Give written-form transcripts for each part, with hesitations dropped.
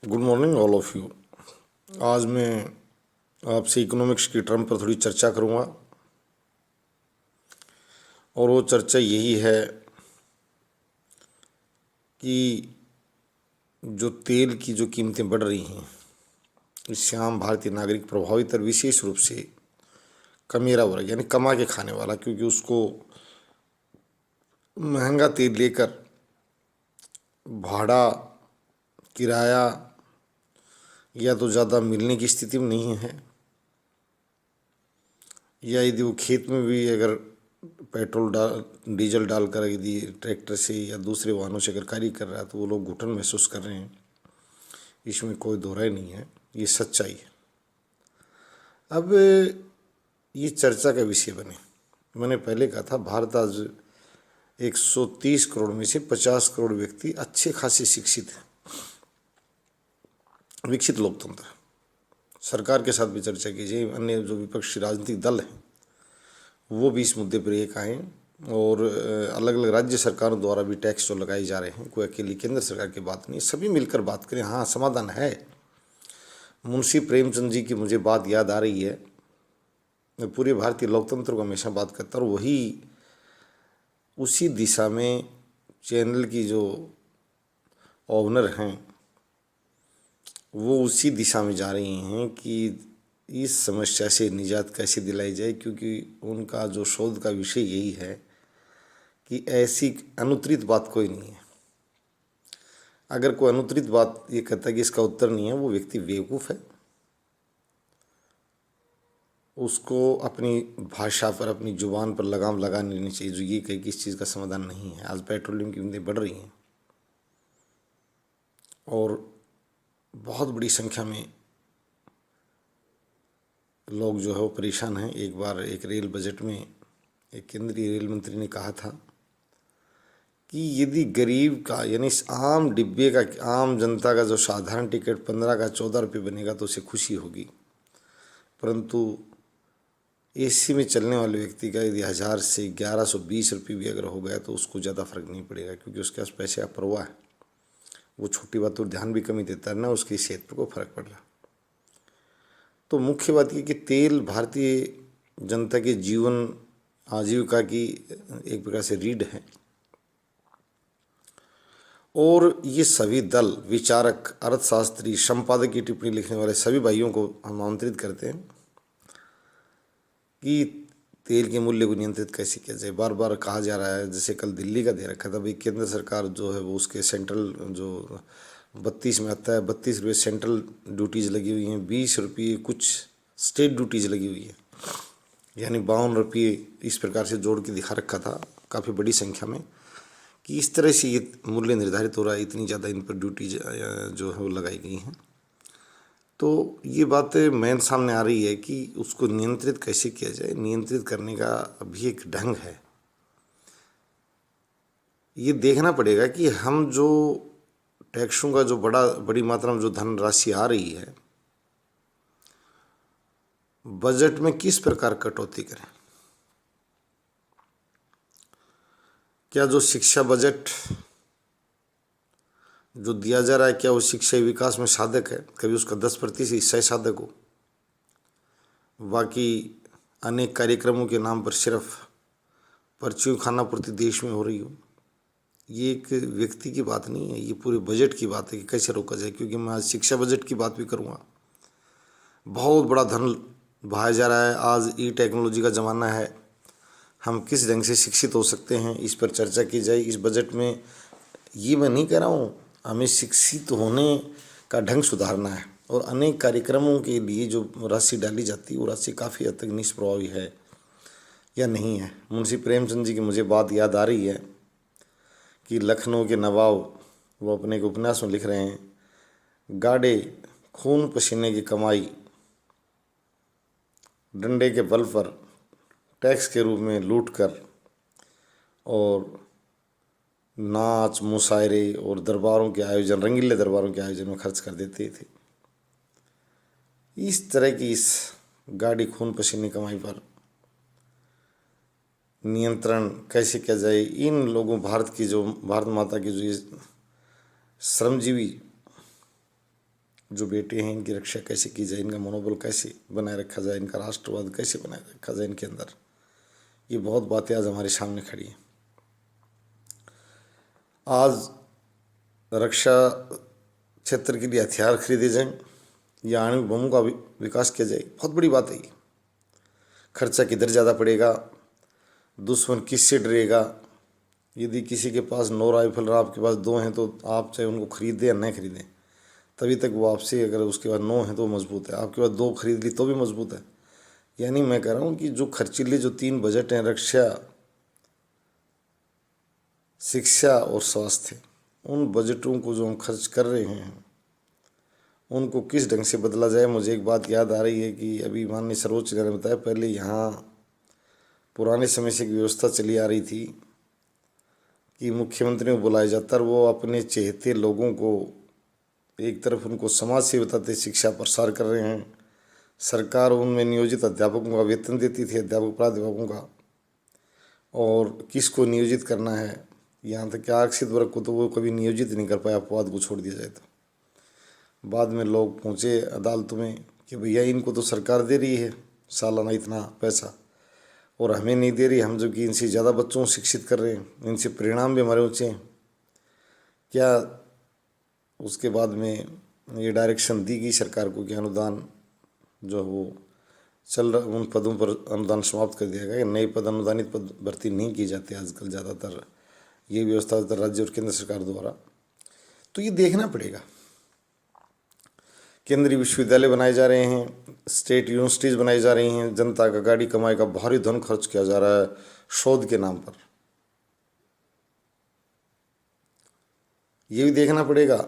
Good morning all of you. आज मैं आपसे इकोनॉमिक्स की टर्म पर थोड़ी चर्चा करूंगा और वो चर्चा यही है कि जो तेल की जो कीमतें बढ़ रही हैं इससे आम भारतीय नागरिक प्रभावित और विशेष रूप से कमेरा वर्ग यानी कमा के खाने वाला, क्योंकि उसको महंगा तेल लेकर भाड़ा किराया या तो ज़्यादा मिलने की स्थिति में नहीं है, या यदि वो खेत में भी अगर पेट्रोल डीजल डालकर यदि ट्रैक्टर से या दूसरे वाहनों से अगर कार्य कर रहा है तो वो लोग घुटन महसूस कर रहे हैं। इसमें कोई दो राय नहीं है, ये सच्चाई है। अब ये चर्चा का विषय बने। मैंने पहले कहा था भारत आज 130 करोड़ में से 50 करोड़ व्यक्ति अच्छे खासे शिक्षित हैं, विकसित लोकतंत्र। सरकार के साथ भी चर्चा कीजिए, अन्य जो विपक्षी राजनीतिक दल हैं वो भी इस मुद्दे पर एक आए, और अलग अलग राज्य सरकारों द्वारा भी टैक्स जो लगाए जा रहे हैं, कोई अकेली केंद्र सरकार की बात नहीं, सभी मिलकर बात करें। हाँ, समाधान है। मुंशी प्रेमचंद जी की मुझे बात याद आ रही है। मैं पूरे भारतीय लोकतंत्र को हमेशा बात करता हूँ, और वही उसी दिशा में चैनल की जो ओनर हैं वो उसी दिशा में जा रही हैं कि इस समस्या से निजात कैसे दिलाई जाए, क्योंकि उनका जो शोध का विषय यही है कि ऐसी अनुत्तरित बात कोई नहीं है। अगर कोई अनुत्तरित बात ये कहता है कि इसका उत्तर नहीं है, वो व्यक्ति बेवकूफ़ है। उसको अपनी भाषा पर, अपनी जुबान पर लगाम लगा लेनी चाहिए जो ये कहे कि इस चीज़ का समाधान नहीं है। आज पेट्रोलियम की कीमतें बढ़ रही हैं और बहुत बड़ी संख्या में लोग जो है वो परेशान हैं। एक बार एक रेल बजट में एक केंद्रीय रेल मंत्री ने कहा था कि यदि गरीब का यानी आम डिब्बे का, आम जनता का जो साधारण टिकट 15 का 14 रुपये बनेगा तो उसे खुशी होगी, परंतु एसी में चलने वाले व्यक्ति का यदि 1000 से 1120 रुपये भी अगर हो गया तो उसको ज़्यादा फर्क नहीं पड़ेगा, क्योंकि उसके पास पैसे का परवाह है। वो छोटी बात पर ध्यान भी कम ही देता है, ना उसकी सेहत पर कोई फर्क पड़ रहा। तो मुख्य बात ये कि तेल भारतीय जनता के जीवन आजीविका की एक प्रकार से रीढ़ है, और ये सभी दल, विचारक, अर्थशास्त्री, संपादक की टिप्पणी लिखने वाले सभी भाइयों को हम आमंत्रित करते हैं कि तेल के मूल्य को नियंत्रित कैसे किया जाए। बार बार कहा जा रहा है, जैसे कल दिल्ली का दे रखा था भाई, केंद्र सरकार जो है वो उसके सेंट्रल जो 32 में आता है, 32 रुपये सेंट्रल ड्यूटीज़ लगी हुई हैं, 20 रुपये कुछ स्टेट ड्यूटीज़ लगी हुई है, यानी 52 रुपये इस प्रकार से जोड़ के दिखा रखा था काफ़ी बड़ी संख्या में कि इस तरह से ये मूल्य निर्धारित हो रहा है, इतनी ज़्यादा इन पर ड्यूटी जो है वो लगाई गई हैं। तो ये बात मेन सामने आ रही है कि उसको नियंत्रित कैसे किया जाए। नियंत्रित करने का भी एक ढंग है। ये देखना पड़ेगा कि हम जो टैक्सों का जो बड़ी मात्रा में जो धनराशि आ रही है, बजट में किस प्रकार कटौती करें। क्या जो शिक्षा बजट जो दिया जा रहा है, क्या वो शिक्षा विकास में साधक है? कभी उसका 10% हिस्सा साधक हो, बाकी अनेक कार्यक्रमों के नाम पर सिर्फ पर्चियों खाना पूर्ति देश में हो रही हो। ये एक व्यक्ति की बात नहीं है, ये पूरे बजट की बात है कि कैसे रोका जाए। क्योंकि मैं आज शिक्षा बजट की बात भी करूँगा। बहुत बड़ा धन बहाया जा रहा है। आज ई टेक्नोलॉजी का ज़माना है, हम किस ढंग से शिक्षित हो सकते हैं इस पर चर्चा की जाए इस बजट में। ये मैं नहीं कह रहा हूँ, हमें शिक्षित होने का ढंग सुधारना है, और अनेक कार्यक्रमों के लिए जो राशि डाली जाती है वो राशि काफ़ी हद तक निष्प्रभावी है या नहीं है। मुंशी प्रेमचंद जी की मुझे बात याद आ रही है कि लखनऊ के नवाब वो अपने एक उपन्यास में लिख रहे हैं, गाड़े खून पसीने की कमाई डंडे के बल पर टैक्स के रूप में लूट कर और नाच मुशायरे और दरबारों के आयोजन, रंगीले दरबारों के आयोजन में खर्च कर देते थे। इस तरह की इस गाड़ी खून पसीने कमाई पर नियंत्रण कैसे किया जाए। इन लोगों, भारत माता की जो ये श्रमजीवी जो बेटे हैं इनकी रक्षा कैसे की जाए, इनका मनोबल कैसे बनाए रखा जाए, इनका राष्ट्रवाद कैसे बनाए रखा जाए इनके अंदर, ये बहुत बातें आज हमारे सामने खड़ी हैं। आज रक्षा क्षेत्र के लिए हथियार खरीदे जाएं या आणविक बमों का विकास किया जाए, बहुत बड़ी बात है ये। खर्चा किधर ज़्यादा पड़ेगा, दुश्मन किससे डरेगा। यदि किसी के पास 9 राइफल और आपके पास 2 हैं तो आप चाहे उनको खरीदें या नहीं खरीदें, तभी तक वो आपसे, अगर उसके पास 9 हैं तो मजबूत है, आपके पास 2 खरीद ली तो भी मजबूत है। यानी मैं कह रहा हूँ कि जो खर्चीले जो 3 बजट हैं, रक्षा, शिक्षा और स्वास्थ्य, उन बजटों को जो हम खर्च कर रहे हैं उनको किस ढंग से बदला जाए। मुझे एक बात याद आ रही है कि अभी माननीय सर्वोच्च न्यायालय ने बताया, पहले यहाँ पुराने समय से एक व्यवस्था चली आ रही थी कि मुख्यमंत्री को बुलाया जाता और वो अपने चहेते लोगों को, एक तरफ उनको समाज से बताते शिक्षा प्रसार कर रहे हैं, सरकार उनमें नियोजित अध्यापकों का वेतन देती थी, अध्यापक प्राध्यापकों का, और किसको नियोजित करना है, यहाँ तक कि आरक्षित वर्ग को तो वो कभी नियोजित नहीं कर पाया, अपवाद को छोड़ दिया जाए तो। बाद में लोग पहुँचे अदालतों में कि भैया इनको तो सरकार दे रही है सालाना इतना पैसा और हमें नहीं दे रही, हम जो कि इनसे ज़्यादा बच्चों को शिक्षित कर रहे हैं, इनसे परिणाम भी हमारे ऊँचे हैं क्या। उसके बाद में ये डायरेक्शन दी गई सरकार को कि अनुदान जो वो चल रहा, उन पदों पर अनुदान समाप्त कर दिया गया, नए पद, अनुदानित पद भर्ती नहीं की जाती आजकल, ज़्यादातर ये व्यवस्था राज्य और केंद्र सरकार द्वारा। तो ये देखना पड़ेगा। केंद्रीय विश्वविद्यालय बनाए जा रहे हैं, स्टेट यूनिवर्सिटीज़ बनाई जा रही हैं, जनता का गाड़ी कमाई का भारी धन खर्च किया जा रहा है शोध के नाम पर, ये भी देखना पड़ेगा।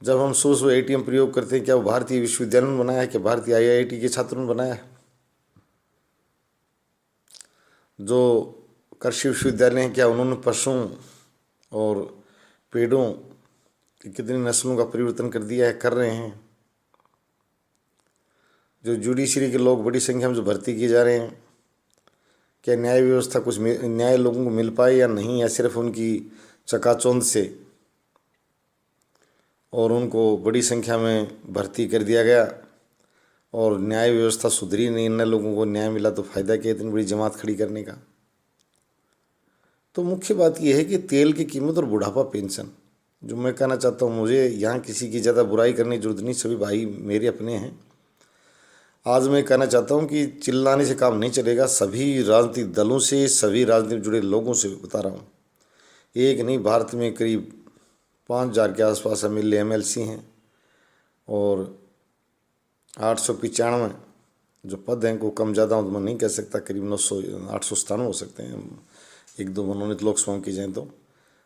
जब हम सुबह सुबह एटीएम प्रयोग करते हैं, क्या वो भारतीय विश्वविद्यालय में बनाया है, क्या भारतीय आईआईटी के छात्रों ने बनाया है? जो कृषि विश्वविद्यालय हैं, क्या उन्होंने पशुओं और पेड़ों की कितनी नस्लों का परिवर्तन कर दिया है, कर रहे हैं? जो जुडिशरी के लोग बड़ी संख्या में जो भर्ती किए जा रहे हैं, क्या न्याय व्यवस्था कुछ न्याय लोगों को मिल पाए या नहीं, या सिर्फ उनकी चकाचौंध से और उनको बड़ी संख्या में भर्ती कर दिया गया और न्याय व्यवस्था सुधरी नहीं, इन लोगों को न्याय मिला तो फ़ायदा क्या इतनी बड़ी जमात खड़ी करने का। तो मुख्य बात यह है कि तेल की कीमत और बुढ़ापा पेंशन, जो मैं कहना चाहता हूँ, मुझे यहाँ किसी की ज़्यादा बुराई करने की जरूरत नहीं, सभी भाई मेरे अपने हैं। आज मैं कहना चाहता हूँ कि चिल्लाने से काम नहीं चलेगा, सभी राजनीतिक दलों से, सभी राजनीतिक जुड़े लोगों से बता रहा हूँ, एक नहीं, भारत में करीब 5,000 के आसपास एमएलए एमएलसी हैं और 895 जो पद हैं को कम ज़्यादा तो मैं नहीं कह सकता, करीब 900 897 हो सकते हैं, एक दो मनोनीत लोकसभा की जाएँ तो।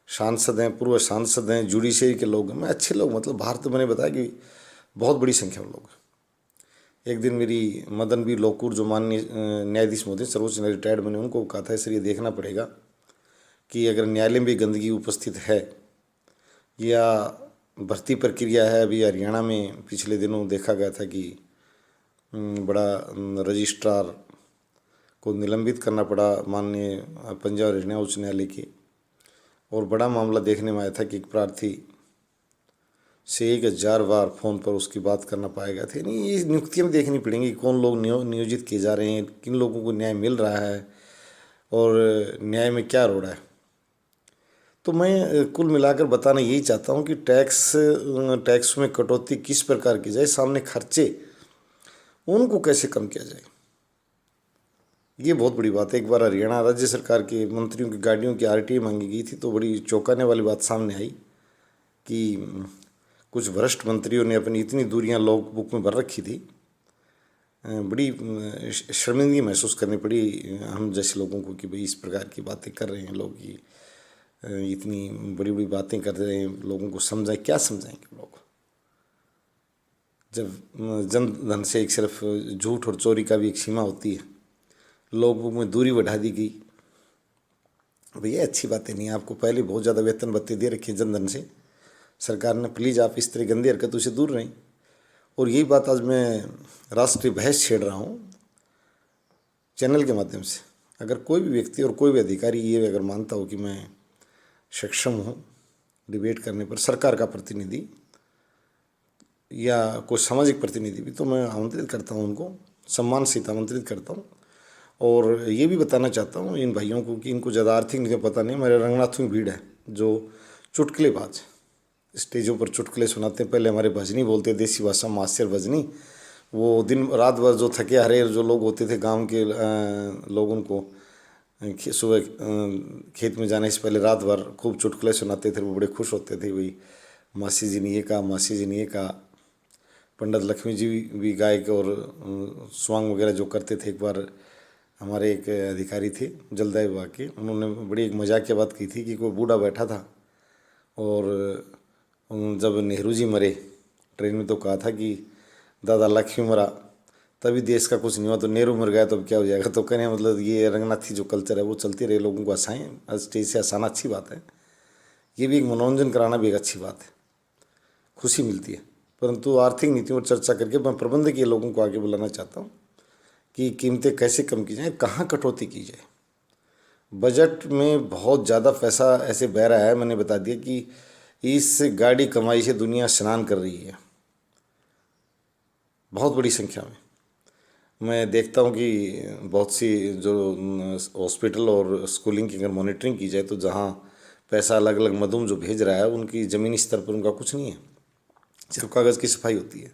सांसद हैं, पूर्व सांसद हैं, जुडिशरी के लोग हैं, मैं अच्छे लोग, मतलब भारत मैंने बताया कि बहुत बड़ी संख्या में लोग। एक दिन मेरी मदन बी लोकुर जो माननीय न्यायाधीश महोदय सर्वोच्च न्यायालय रिटायर्ड, मैंने उनको कहा था सर ये देखना पड़ेगा कि अगर न्यायालय में भी गंदगी उपस्थित है या भर्ती प्रक्रिया है। अभी हरियाणा में पिछले दिनों देखा गया था कि बड़ा रजिस्ट्रार को निलंबित करना पड़ा माननीय पंजाब हरियाणा उच्च न्यायालय के, और बड़ा मामला देखने में आया था कि एक प्रार्थी से 1,000 बार फ़ोन पर उसकी बात करना पाया गया था। नहीं, ये नियुक्तियाँ देखनी पड़ेंगी, कौन लोग नियोजित किए जा रहे हैं, किन लोगों को न्याय मिल रहा है और न्याय में क्या रोड़ा है। तो मैं कुल मिलाकर बताना यही चाहता हूँ कि टैक्स में कटौती किस प्रकार की जाए, सामने खर्चे उनको कैसे कम किया जाए, ये बहुत बड़ी बात है। एक बार हरियाणा राज्य सरकार के मंत्रियों की गाड़ियों की आरटीआई मांगी गई थी तो बड़ी चौंकाने वाली बात सामने आई कि कुछ भ्रष्ट मंत्रियों ने अपनी इतनी दूरियां लॉग बुक में भर रखी थी। बड़ी शर्मिंदगी महसूस करनी पड़ी हम जैसे लोगों को कि भाई इस प्रकार की बातें कर रहे हैं लोग, कि इतनी बड़ी बड़ी बातें कर रहे हैं, लोगों को समझाएं, क्या समझाएंगे लोग जब जन धन से एक सिर्फ झूठ और चोरी का भी एक सीमा होती है। लोग में दूरी बढ़ा दी गई, भैया अच्छी बातें नहीं। आपको पहले बहुत ज़्यादा वेतन भत्ते दे रखे जनधन से सरकार ने, प्लीज़ आप इस तरह गंदी हरकतों से दूर रहें। और यही बात आज मैं राष्ट्रीय बहस छेड़ रहा हूँ चैनल के माध्यम से। अगर कोई भी व्यक्ति और कोई भी अधिकारी ये अगर मानता हो कि मैं सक्षम हूँ डिबेट करने पर, सरकार का प्रतिनिधि, या कोई सामाजिक प्रतिनिधि भी, तो मैं आमंत्रित करता हूँ उनको, सम्मान से आमंत्रित करता हूँ। और ये भी बताना चाहता हूँ इन भाइयों को कि इनको ज़्यादा आर्थिक नीति पता नहीं। हमारे रंगनाथों की भीड़ है जो चुटकुलेबाज, स्टेजों पर चुटकुले सुनाते हैं। पहले हमारे भजनी बोलते, देसी भाषा में हास्य भजनी, वो दिन रात भर जो थके हारे जो लोग होते थे गांव के लोगों को सुबह खेत में जाने से पहले रात भर खूब चुटकुले सुनाते थे। वो बड़े खुश होते थे, वही मासी जी ने ये कहा, मासी जी ने ये कहा। पंडित लक्ष्मी जी भी गायक और स्वांग वगैरह जो करते थे। एक बार हमारे एक अधिकारी थे जलदाय विभाग के, उन्होंने बड़ी एक मजाक की बात की थी कि कोई बूढ़ा बैठा था और जब नेहरू जी मरे ट्रेन में, तो कहा था कि दादा लक्ष्मी मरा तभी देश का कुछ नहीं हुआ, तो नेहरू मर गया तो अब क्या हो जाएगा। तो कहने मतलब ये रंगनाथी जो कल्चर है वो चलती रहे, लोगों को हंसाएं, स्टेज से हंसाना अच्छी बात है। ये भी एक मनोरंजन कराना भी एक अच्छी बात है, खुशी मिलती है। परंतु आर्थिक नीतियों पर चर्चा करके मैं प्रबंधकीय लोगों को आगे बुलाना चाहता हूँ कि कीमतें कैसे कम की जाएँ, कहाँ कटौती की जाए। बजट में बहुत ज़्यादा पैसा ऐसे बह रहा है, मैंने बता दिया कि इस गाड़ी कमाई से दुनिया स्नान कर रही है बहुत बड़ी संख्या में। मैं देखता हूँ कि बहुत सी जो हॉस्पिटल और स्कूलिंग की अगर मॉनिटरिंग की जाए तो जहाँ पैसा अलग अलग मदों जो भेज रहा है उनकी ज़मीनी स्तर पर उनका कुछ नहीं है, सिर्फ कागज़ की सफाई होती है।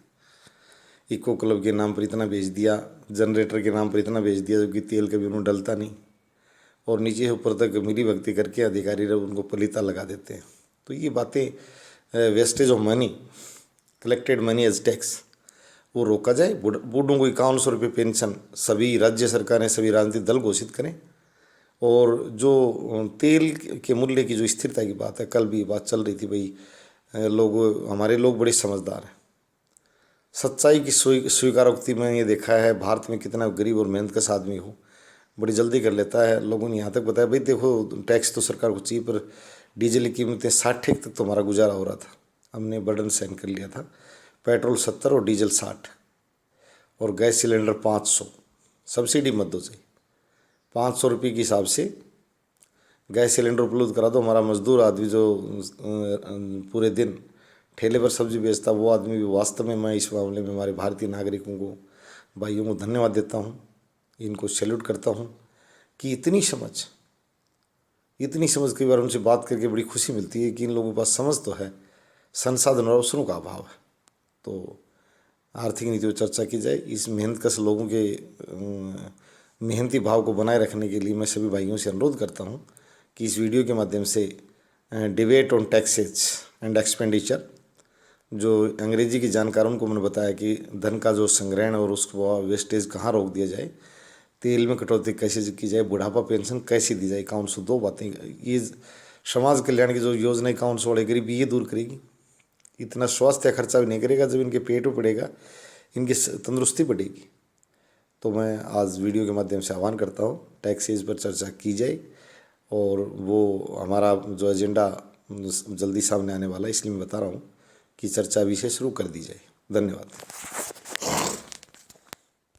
इको क्लब के नाम पर इतना भेज दिया, जनरेटर के नाम पर इतना भेज दिया, जबकि तेल कभी उन्होंने डलता नहीं, और नीचे ऊपर तक मिली भक्ति करके अधिकारी उनको पलीता लगा देते हैं। तो ये बातें, wastage of money, collected money as tax, वो रोका जाए। बूढ़ों को 5100 रुपये पेंशन सभी राज्य सरकारें, सभी राजनीतिक दल घोषित करें। और जो तेल के मूल्य की जो स्थिरता की बात है, कल भी बात चल रही थी भाई, हमारे लोग बड़े समझदार हैं। सच्चाई की स्वीकारोक्ति में ये देखा है भारत में कितना गरीब और मेहनत कश आदमी हो बड़ी जल्दी कर लेता है। लोगों ने यहाँ तक बताया भाई देखो टैक्स तो सरकार को चाहिए, पर डीजल की कीमतें 60 तक तो हमारा गुजारा हो रहा था, हमने बर्डन सहन कर लिया था। पेट्रोल 70 और डीजल 60 और गैस सिलेंडर 500, सब्सिडी मत दो चाहिए, 500 रुपये के हिसाब से गैस सिलेंडर उपलब्ध करा दो। हमारा मजदूर आदमी जो पूरे दिन ठेले पर सब्जी बेचता, वो आदमी भी वास्तव में, मैं इस मामले में हमारे भारतीय नागरिकों को, भाइयों को धन्यवाद देता हूँ, इनको सैल्यूट करता हूँ कि इतनी समझ कई बार उनसे बात करके बड़ी खुशी मिलती है कि इन लोगों के पास समझ तो है, संसाधन और अवसरों का अभाव है। तो आर्थिक नीति पर चर्चा की जाए। इस मेहनतकश लोगों के मेहनती भाव को बनाए रखने के लिए मैं सभी भाइयों से अनुरोध करता हूँ कि इस वीडियो के माध्यम से debate on taxes and expenditure, जो अंग्रेजी की जानकारों को मैंने बताया कि धन का जो संग्रहण और उसको वेस्टेज कहाँ रोक दिया जाए, तेल में कटौती कैसे की जाए, बुढ़ापा पेंशन कैसे दी जाए, 5102 बातें, ये समाज कल्याण की जो योजना 5100 वाले गरीबी ये दूर करेगी। इतना स्वास्थ्य खर्चा भी नहीं करेगा, जब इनके पेट में पड़ेगा इनकी तंदुरुस्ती बढ़ेगी। तो मैं आज वीडियो के माध्यम से आह्वान करता हूँ टैक्सेज पर चर्चा की जाए, और वो हमारा जो एजेंडा जल्दी सामने आने वाला है, इसलिए मैं बता रहा हूँ कि चर्चा विषय शुरू कर दी जाए। धन्यवाद।